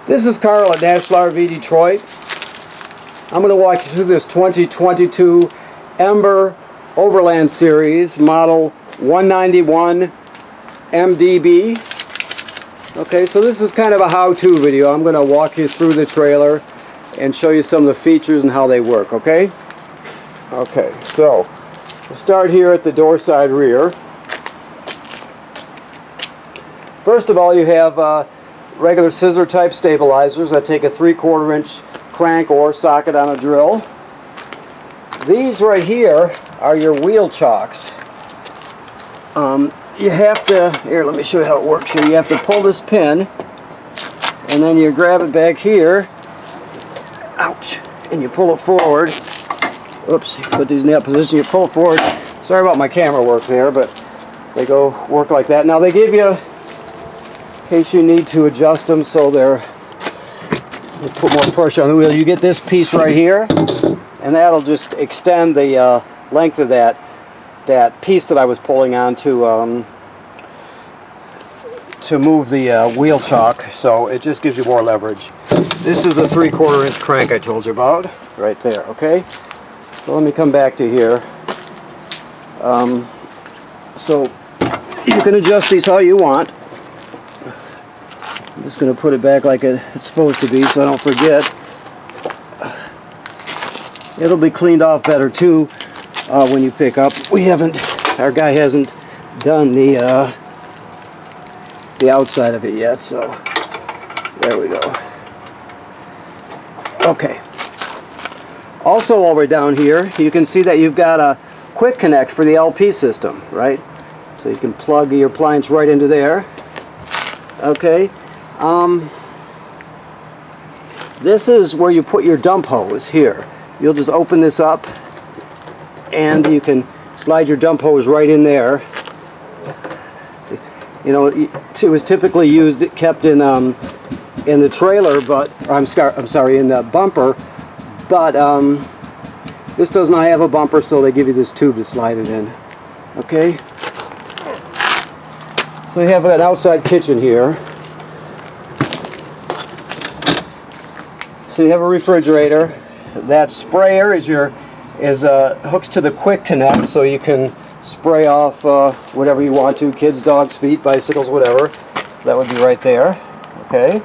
This is Carl at National RV Detroit. I'm going to walk you through this 2022 Ember Overland Series model 191 MDB. Okay, so this is kind of a how-to video. I'm going to walk you through the trailer and show you some of the features and how they work, okay? Okay, so we'll start here at the door side rear. First of all, you have regular scissor type stabilizers that take a 3/4 inch crank or socket on a drill. These right here are your wheel chocks. You have to, here, let me show you how it works here. You have to pull this pin and then you grab it back here, ouch, and you pull it forward. Oops, put these in that position, you pull it forward. Sorry about my camera work there, but they work like that. Now they give you, in case you need to adjust them so they put more pressure on the wheel, you get this piece right here, and that'll just extend the length of that piece that I was pulling on to move the wheel chock, so it just gives you more leverage. This is the 3/4 inch crank I told you about, right there, okay? So let me come back to here. So you can adjust these how you want. I'm just going to put it back like it's supposed to be so I don't forget. It'll be cleaned off better too when you pick up. Our guy hasn't done the outside of it yet, so there we go. Okay. Also, while we're down here, you can see that you've got a quick connect for the LP system, right? So you can plug your appliance right into there. Okay. This is where you put your dump hose here. You'll just open this up and you can slide your dump hose right in there. You know, it was typically kept in the trailer, but I'm sorry, in the bumper. But this does not have a bumper, so they give you this tube to slide it in. Okay. So you have an outside kitchen here. So you have a refrigerator. That sprayer hooks to the quick connect, so you can spray off whatever you want to, kids, dogs, feet, bicycles, whatever. That would be right there. Okay.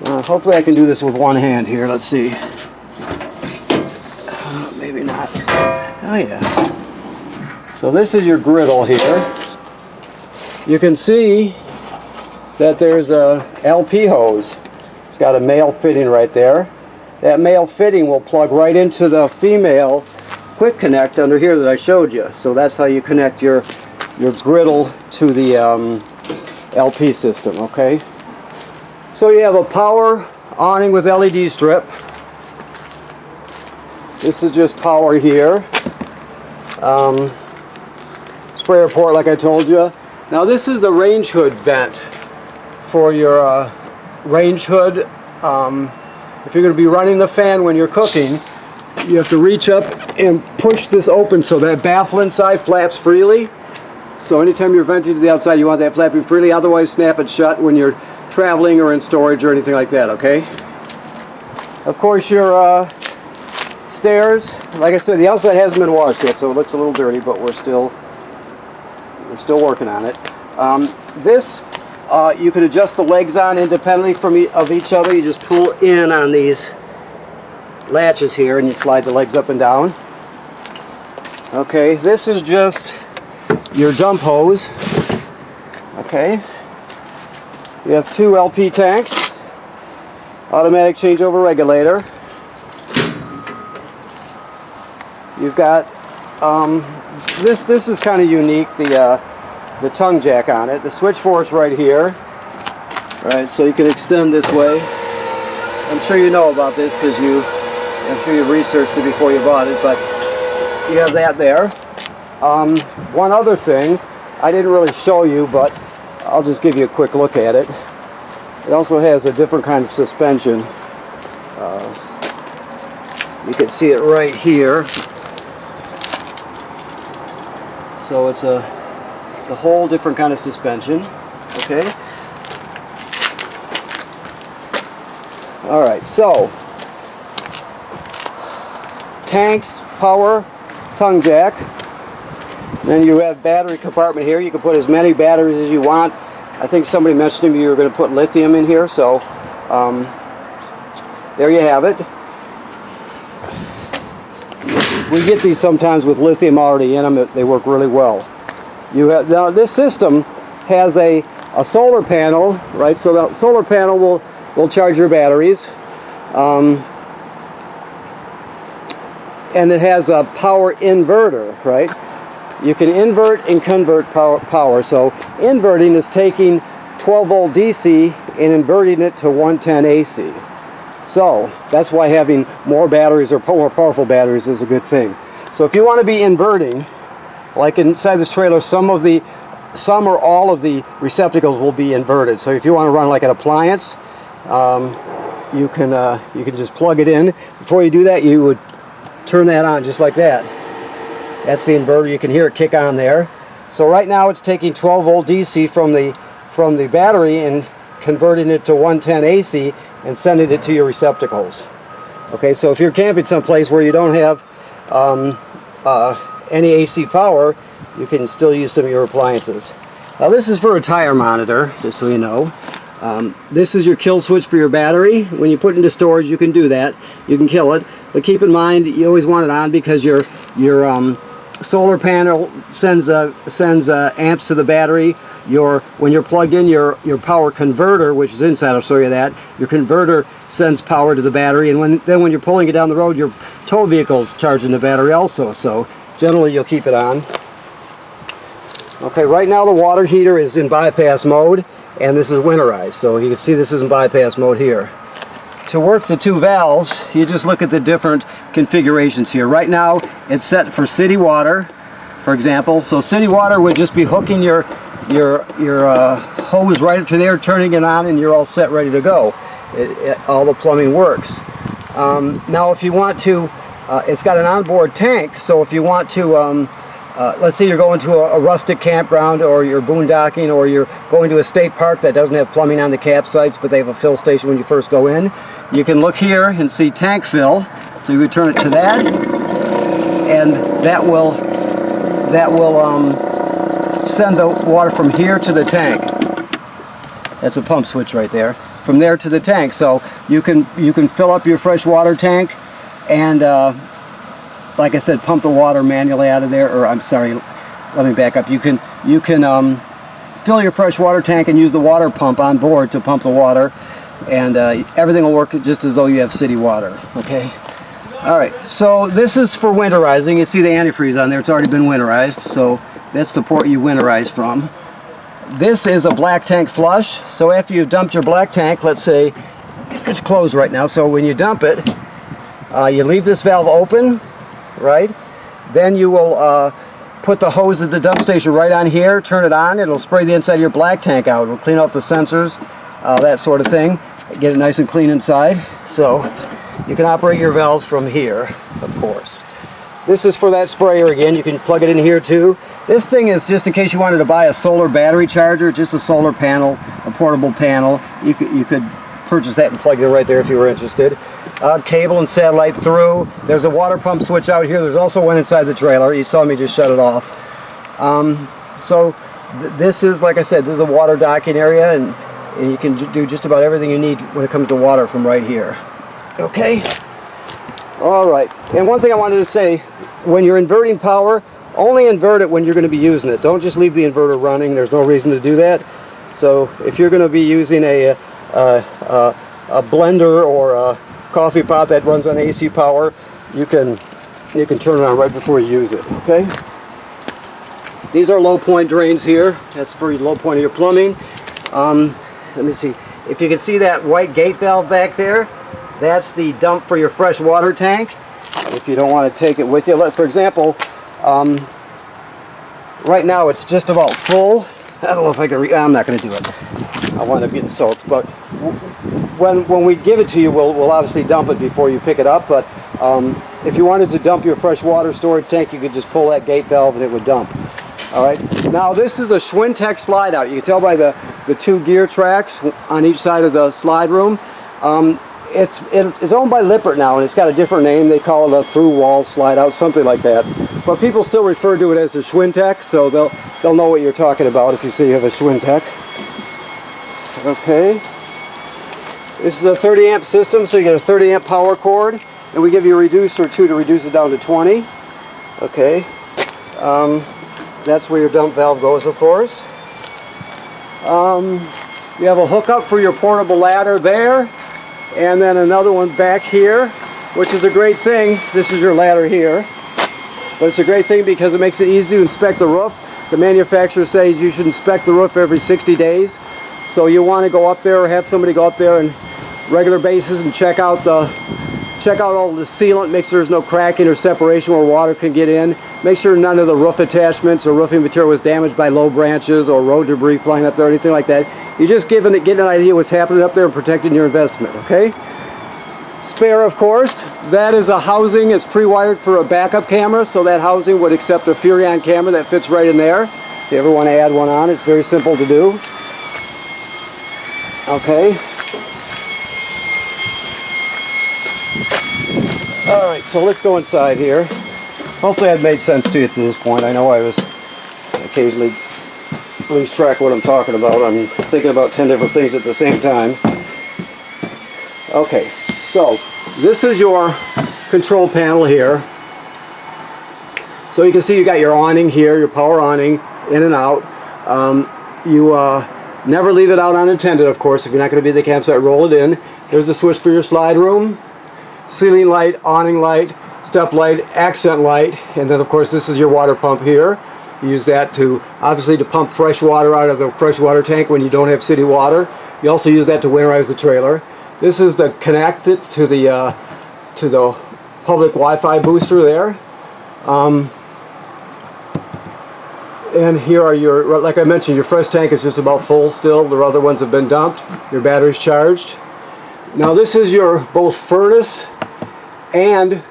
Hopefully I can do this with one hand here. Let's see. Maybe not. Oh yeah. So this is your griddle here. You can see that there's a LP hose. It's got a male fitting right there. That male fitting will plug right into the female quick connect under here that I showed you. So that's how you connect your griddle to the LP system, okay? So you have a power awning with LED strip. This is just power here. Sprayer port like I told you. Now this is the range hood vent for your range hood. If you're going to be running the fan when you're cooking, you have to reach up and push this open so that baffle inside flaps freely. So anytime you're venting to the outside, you want that flapping freely. Otherwise, snap it shut when you're traveling or in storage or anything like that, okay? Of course, your stairs, like I said, the outside hasn't been washed yet, so it looks a little dirty, but we're still working on it. You can adjust the legs on independently of each other. You just pull in on these latches here and you slide the legs up and down. Okay, this is just your dump hose. Okay. You have two LP tanks, automatic changeover regulator. You've got this is kind of unique, the tongue jack on it. The switch force right here. Right, so you can extend this way. I'm sure you know about this because I'm sure you researched it before you bought it, but you have that there. One other thing I didn't really show you, but I'll just give you a quick look at it. It also has a different kind of suspension. You can see it right here. So it's a whole different kind of suspension. Okay. Alright, so tanks, power, tongue jack. Then you have battery compartment here. You can put as many batteries as you want. I think somebody mentioned to me you were going to put lithium in here, so there you have it. We get these sometimes with lithium already in them. They work really well. You have, now this system has a solar panel, right? So the solar panel will charge your batteries. And it has a power inverter, right? You can invert and convert power. So inverting is taking 12 volt DC and inverting it to 110 AC. So that's why having more batteries or more powerful batteries is a good thing. So if you want to be inverting, like inside this trailer, some or all of the receptacles will be inverted. So if you want to run like an appliance, you can just plug it in. Before you do that, you would turn that on just like that. That's the inverter. You can hear it kick on there. So right now it's taking 12 volt DC from the battery and converting it to 110 AC and sending it to your receptacles. Okay, so if you're camping someplace where you don't have any AC power, you can still use some of your appliances. Now this is for a tire monitor, just so you know. This is your kill switch for your battery. When you put it into storage, you can do that. You can kill it, but keep in mind you always want it on because your solar panel sends amps to the battery. When you're plugged in, your power converter, which is inside, I'll show you that. Your converter sends power to the battery, and then when you're pulling it down the road, your tow vehicle's charging the battery also. So generally, you'll keep it on. Okay, right now the water heater is in bypass mode, and this is winterized. So you can see this is in bypass mode here. To work the two valves, you just look at the different configurations here. Right now, it's set for city water, for example. So city water would just be hooking your hose right up to there, turning it on, and you're all set, ready to go. All the plumbing works. Now, if you want to, it's got an onboard tank. So if you want to, let's say you're going to a rustic campground, or you're boondocking, or you're going to a state park that doesn't have plumbing on the campsites, but they have a fill station when you first go in. You can look here and see tank fill. So you would turn it to that, and that will send the water from here to the tank. That's a pump switch right there. From there to the tank. So you can fill up your fresh water tank, and like I said, pump the water manually out of there. Or I'm sorry, let me back up. You can fill your fresh water tank and use the water pump on board to pump the water, and everything will work just as though you have city water. Okay. All right. So this is for winterizing. You see the antifreeze on there. It's already been winterized. So that's the port you winterize from. This is a black tank flush. So after you've dumped your black tank, let's say it's closed right now. So when you dump it, you leave this valve open, right? Then you will put the hose at the dump station right on here, turn it on. It'll spray the inside of your black tank out. It'll clean off the sensors, that sort of thing. Get it nice and clean inside. So you can operate your valves from here, of course. This is for that sprayer again. You can plug it in here too. This thing is just in case you wanted to buy a solar battery charger, just a solar panel, a portable panel. You could purchase that and plug it in right there if you were interested. Cable and satellite through. There's a water pump switch out here. There's also one inside the trailer. You saw me just shut it off. This is, like I said, this is a water docking area, and you can do just about everything you need when it comes to water from right here. Okay? All right. And one thing I wanted to say, when you're inverting power, only invert it when you're going to be using it. Don't just leave the inverter running. There's no reason to do that. So if you're going to be using a blender or a coffee pot that runs on AC power, you can turn it on right before you use it. Okay. These are low point drains here. That's for your low point of your plumbing. Let me see if you can see that white gate valve back there. That's the dump for your fresh water tank. If you don't want to take it with you, for example, right now it's just about full. I don't know if I can. I'm not going to do it. I wind up getting soaked. But when we give it to you, we'll obviously dump it before you pick it up. But if you wanted to dump your fresh water storage tank, you could just pull that gate valve and it would dump. All right. Now this is a Schwintek slide out. You can tell by the two gear tracks on each side of the slide room. it's owned by Lippert now, and it's got a different name. They call it a through wall slide out, something like that. But people still refer to it as a Schwintek, so they'll know what you're talking about if you say you have a Schwintek. Okay. This is a 30 amp system, so you get a 30 amp power cord, and we give you a reducer too to reduce it down to 20. Okay. That's where your dump valve goes, of course. You have a hookup for your portable ladder there, and then another one back here, which is a great thing. This is your ladder here, but it's a great thing because it makes it easy to inspect the roof. The manufacturer says you should inspect the roof every 60 days, so you want to go up there or have somebody go up there on regular basis and check out all the sealant, make sure there's no cracking or separation where water can get in. Make sure none of the roof attachments or roofing material was damaged by low branches or road debris flying up there or anything like that. You're just getting an idea what's happening up there and protecting your investment, okay? Spare, of course. That is a housing. It's pre-wired for a backup camera, so that housing would accept a Furrion camera that fits right in there. If you ever want to add one on, it's very simple to do. Okay. Alright, so let's go inside here. Hopefully that made sense to you to this point. I know I was occasionally lose track of what I'm talking about. I'm thinking about 10 different things at the same time. Okay, so this is your control panel here. So you can see you got your awning here, your power awning, in and out. You never leave it out unattended, of course. If you're not going to be at the campsite, roll it in. There's the switch for your slide room. Ceiling light, awning light, step light, accent light, and then of course this is your water pump here. You use that to obviously to pump fresh water out of the freshwater tank when you don't have city water. You also use that to winterize the trailer. This is the connected to the public Wi-Fi booster there. And here are your, like I mentioned, your fresh tank is just about full still. The other ones have been dumped. Your battery's charged. Now this is your both furnace and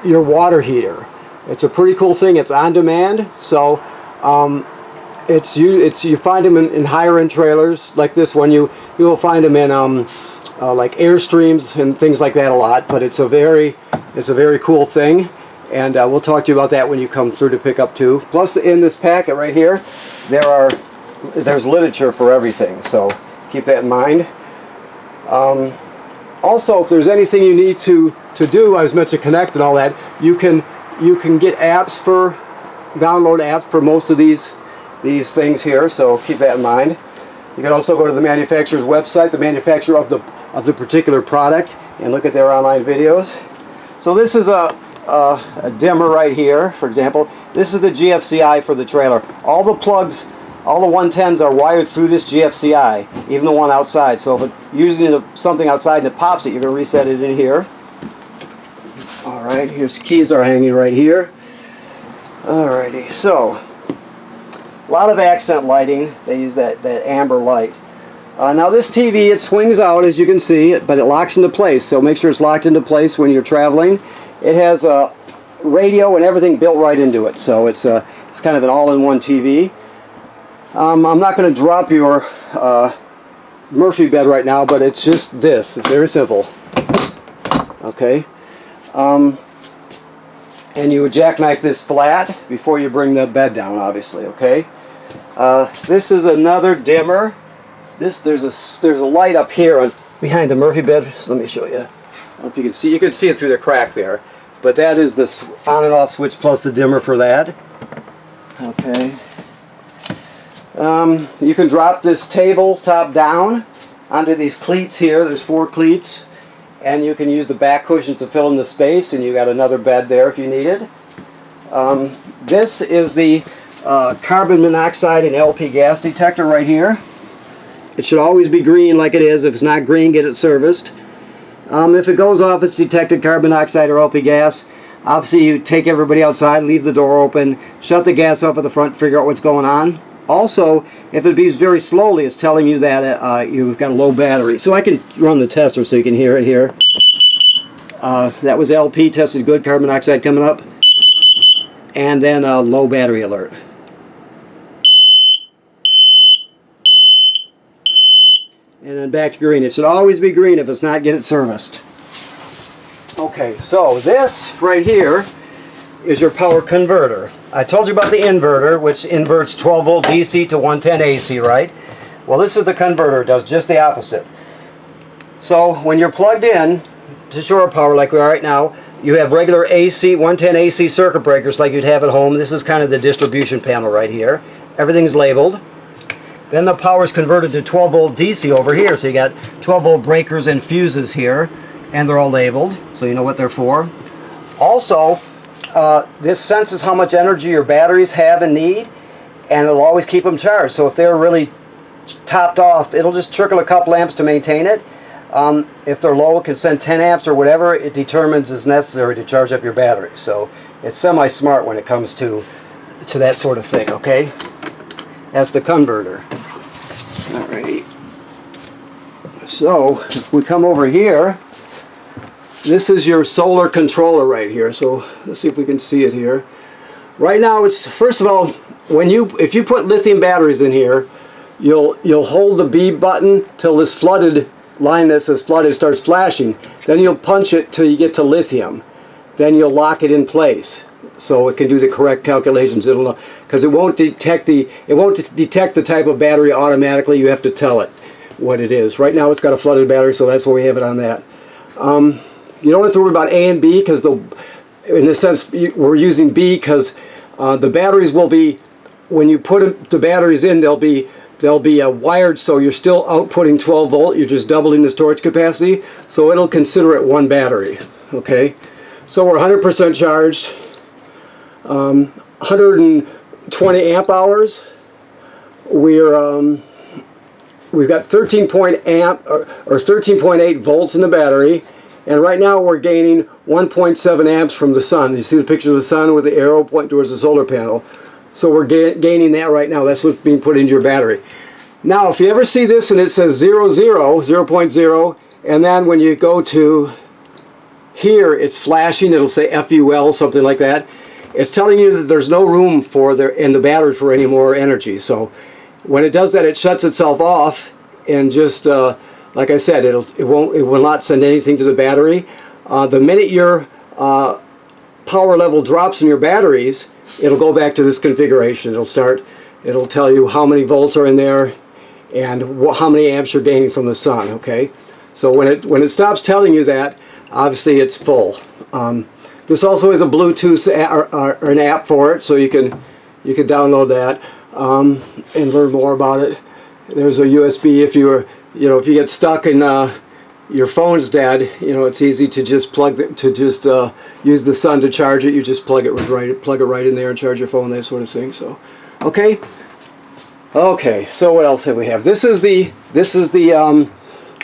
your water heater. It's a pretty cool thing. It's on demand, so you find them in higher end trailers like this one. You will find them in like Airstreams and things like that a lot. But it's a very cool thing, and we'll talk to you about that when you come through to pick up too. Plus, in this packet right here, there's literature for everything, so keep that in mind. Also, if there's anything you need to do, I was meant to connect and all that, you can get download apps for most of these things here, so keep that in mind. You can also go to the manufacturer's website, the manufacturer of the particular product, and look at their online videos. So this is a dimmer right here, for example. This is the GFCI for the trailer. All the plugs, all the 110s are wired through this GFCI, even the one outside. So if you're using something outside and it pops it, you're going to reset it in here. Alright, here's keys are hanging right here. Alrighty, so a lot of accent lighting. They use that amber light. Now this TV, it swings out as you can see, but it locks into place. So make sure it's locked into place when you're traveling. It has a radio and everything built right into it. So it's kind of an all-in-one TV. I'm not going to drop your Murphy bed right now, but it's just this. It's very simple. Okay. And you would jackknife this flat before you bring the bed down, obviously. Okay. This is another dimmer. There's a light up here behind the Murphy bed. So let me show you. I don't know if you can see. You can see it through the crack there. But that is the on and off switch plus the dimmer for that. Okay. You can drop this table top down onto these cleats here. There's 4 cleats, and you can use the back cushions to fill in the space, and you got another bed there if you need it. This is the carbon monoxide and LP gas detector right here. It should always be green like it is. If it's not green, get it serviced. If it goes off, it's detected carbon monoxide or LP gas. Obviously, you take everybody outside, leave the door open, shut the gas off at the front, figure out what's going on. Also, if it beeps very slowly, it's telling you that you've got a low battery. So I can run the tester so you can hear it here. That was LP, tested good, carbon monoxide coming up. And then a low battery alert. And then back to green. It should always be green. If it's not, get it serviced. Okay, so this right here is your power converter. I told you about the inverter, which inverts 12 volt DC to 110 AC, right? Well, this is the converter. It does just the opposite. So when you're plugged in to shore power like we are right now, you have regular AC, 110 AC circuit breakers like you'd have at home. This is kind of the distribution panel right here. Everything's labeled. Then the power is converted to 12 volt DC over here. So you got 12 volt breakers and fuses here, and they're all labeled, so you know what they're for. Also, this senses how much energy your batteries have and need, and it'll always keep them charged. So if they're really topped off, it'll just trickle a couple amps to maintain it. If they're low, it can send 10 amps or whatever it determines is necessary to charge up your battery. So it's semi-smart when it comes to that sort of thing, okay? That's the converter. Alrighty. So if we come over here, this is your solar controller right here. So let's see if we can see it here. Right now, it's, first of all, if you put lithium batteries in here, you'll hold the B button till this flooded line that says flooded starts flashing. Then you'll punch it till you get to lithium. Then you'll lock it in place so it can do the correct calculations. It'll know, because it won't detect the type of battery automatically. You have to tell it what it is. Right now it's got a flooded battery, so that's why we have it on that. You don't have to worry about A and B, because in a sense we're using B because the batteries will be, when you put the batteries in, they'll be wired, so you're still outputting 12 volt. You're just doubling the storage capacity, so it'll consider it one battery. Okay, so we're 100% charged, 120 amp hours. We've got 13.8 volts in the battery, and right now we're gaining 1.7 amps from the sun. You see the picture of the sun with the arrow pointing towards the solar panel. So we're gaining that right now. That's what's being put into your battery. Now, if you ever see this and it says 0.0, and then when you go to here, it's flashing. It'll say FUL, something like that. It's telling you that there's no room in the battery for any more energy. So when it does that, it shuts itself off, and just like I said, it will not send anything to the battery. The minute your power level drops in your batteries, it'll go back to this configuration. It'll tell you how many volts are in there and how many amps you're gaining from the sun. Okay, so when it stops telling you that, obviously it's full. This also is a Bluetooth or an app for it, so you can download that and learn more about it. There's a USB if you get stuck and your phone's dead. It's easy to just use the sun to charge it. You just plug it right in there and charge your phone, that sort of thing. So, okay. So what else have we have? This is the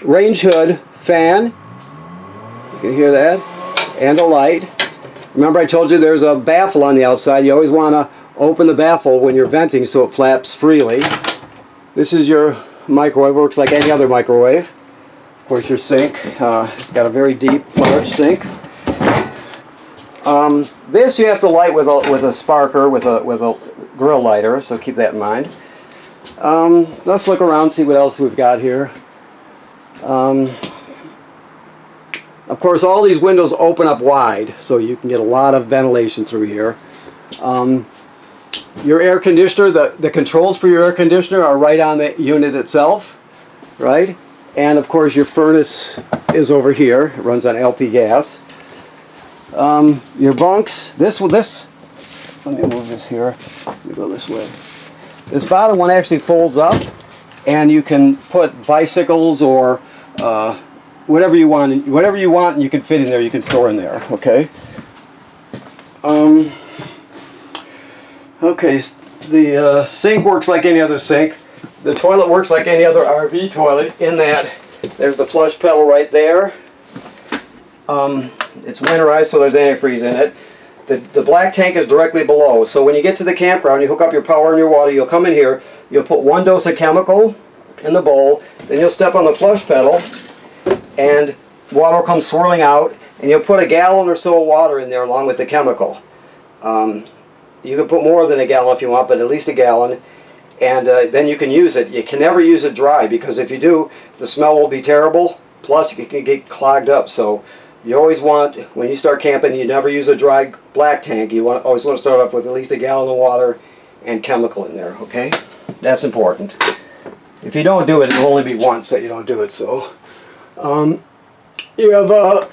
range hood fan. You can hear that, and a light. Remember, I told you there's a baffle on the outside. You always want to open the baffle when you're venting so it flaps freely. This is your microwave. Works like any other microwave. Of course, your sink. It's got a very deep, large sink. This you have to light with a sparker, with a grill lighter. So keep that in mind. Let's look around, see what else we've got here. Of course, all these windows open up wide, so you can get a lot of ventilation through here. Your air conditioner, the controls for your air conditioner are right on the unit itself, right? And of course, your furnace is over here. It runs on LP gas. Your bunks. Let me move this here. Let me go this way. This bottom one actually folds up, and you can put bicycles or whatever you want, and you can fit in there. You can store in there. Okay. Okay. The sink works like any other sink. The toilet works like any other RV toilet, in that there's the flush pedal right there. It's winterized, so there's antifreeze in it. The black tank is directly below. So when you get to the campground, you hook up your power and your water, you'll come in here, you'll put one dose of chemical in the bowl, then you'll step on the flush pedal, and water will come swirling out, and you'll put a gallon or so of water in there along with the chemical. You can put more than a gallon if you want, but at least a gallon, and then you can use it. You can never use it dry, because if you do, the smell will be terrible, plus you can get clogged up. So You always want, when you start camping, you never use a dry black tank. You always want to start off with at least a gallon of water and chemical in there, okay? That's important. If you don't do it, it'll only be once that you don't do it. So you have a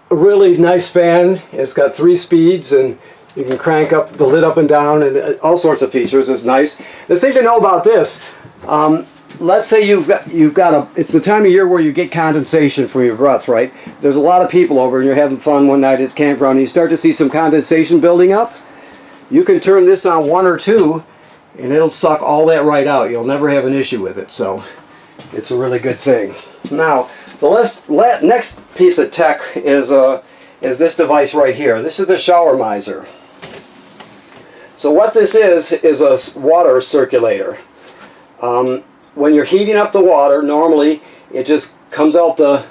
really nice fan. It's got 3 speeds, and you can crank up the lid up and down, and all sorts of features. It's nice. The thing to know about this, let's say it's the time of year where you get condensation from your ruts, right? There's a lot of people over and you're having fun one night at the campground and you start to see some condensation building up. You can turn this on 1 or 2 and it'll suck all that right out. You'll never have an issue with it, so it's a really good thing. Now, the next piece of tech is this device right here. This is the shower miser. So what this is a water circulator. When you're heating up the water, normally it just comes out the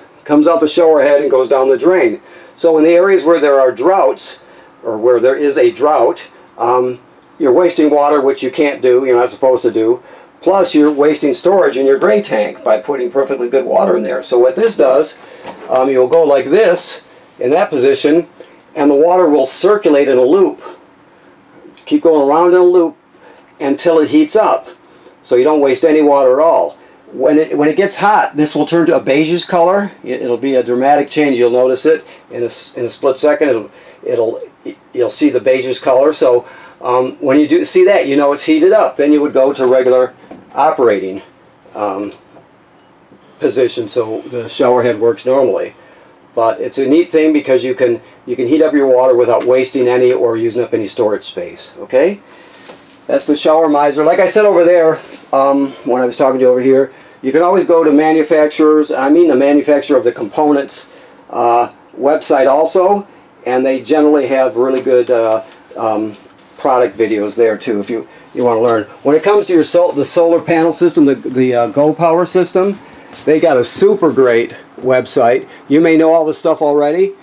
shower head and goes down the drain. So in the areas where there are droughts, or where there is a drought, you're wasting water, which you can't do, you're not supposed to do. Plus you're wasting storage in your gray tank by putting perfectly good water in there. So what this does, you'll go like this, in that position, and the water will circulate in a loop. Keep going around in a loop until it heats up. So you don't waste any water at all. When it gets hot, this will turn to a beigeish color. It'll be a dramatic change. You'll notice it in a split second. You'll see the beigeish color. So when you do see that, you know it's heated up. Then you would go to regular operating position, so the shower head works normally. But it's a neat thing because you can heat up your water without wasting any or using up any storage space. Okay. That's the shower miser. Like I said over there, when I was talking to you over here, you can always go to manufacturers, the manufacturer of the components website also, and they generally have really good product videos there too if you want to learn. When it comes to the solar panel system, the Go Power system, they got a super great website. You may know all this stuff already,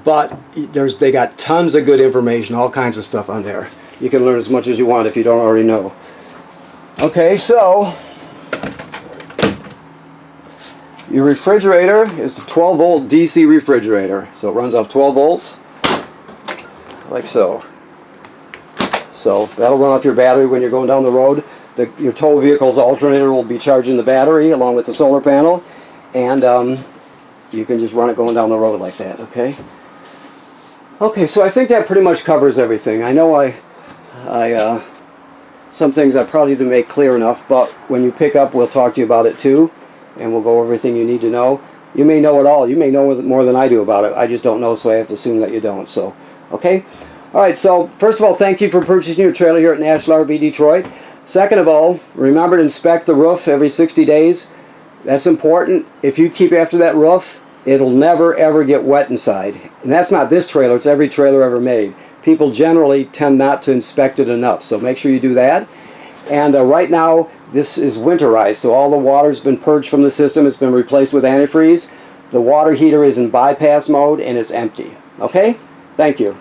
but they got tons of good information, all kinds of stuff on there. You can learn as much as you want if you don't already know. Okay, so your refrigerator is a 12 volt DC refrigerator. So it runs off 12 volts, like so. So that'll run off your battery when you're going down the road. Your tow vehicle's alternator will be charging the battery along with the solar panel, and you can just run it going down the road like that, okay? Okay, so I think that pretty much covers everything. I know some things I probably didn't make clear enough, but when you pick up, we'll talk to you about it too, and we'll go over everything you need to know. You may know it all. You may know more than I do about it. I just don't know, so I have to assume that you don't. So, okay? All right, so first of all, thank you for purchasing your trailer here at National RV Detroit. Second of all, remember to inspect the roof every 60 days. That's important. If you keep after that roof, it'll never ever get wet inside. And that's not this trailer, it's every trailer ever made. People generally tend not to inspect it enough, so make sure you do that. And right now, this is winterized, so all the water's been purged from the system. It's been replaced with antifreeze. The water heater is in bypass mode and is empty. Okay? Thank you.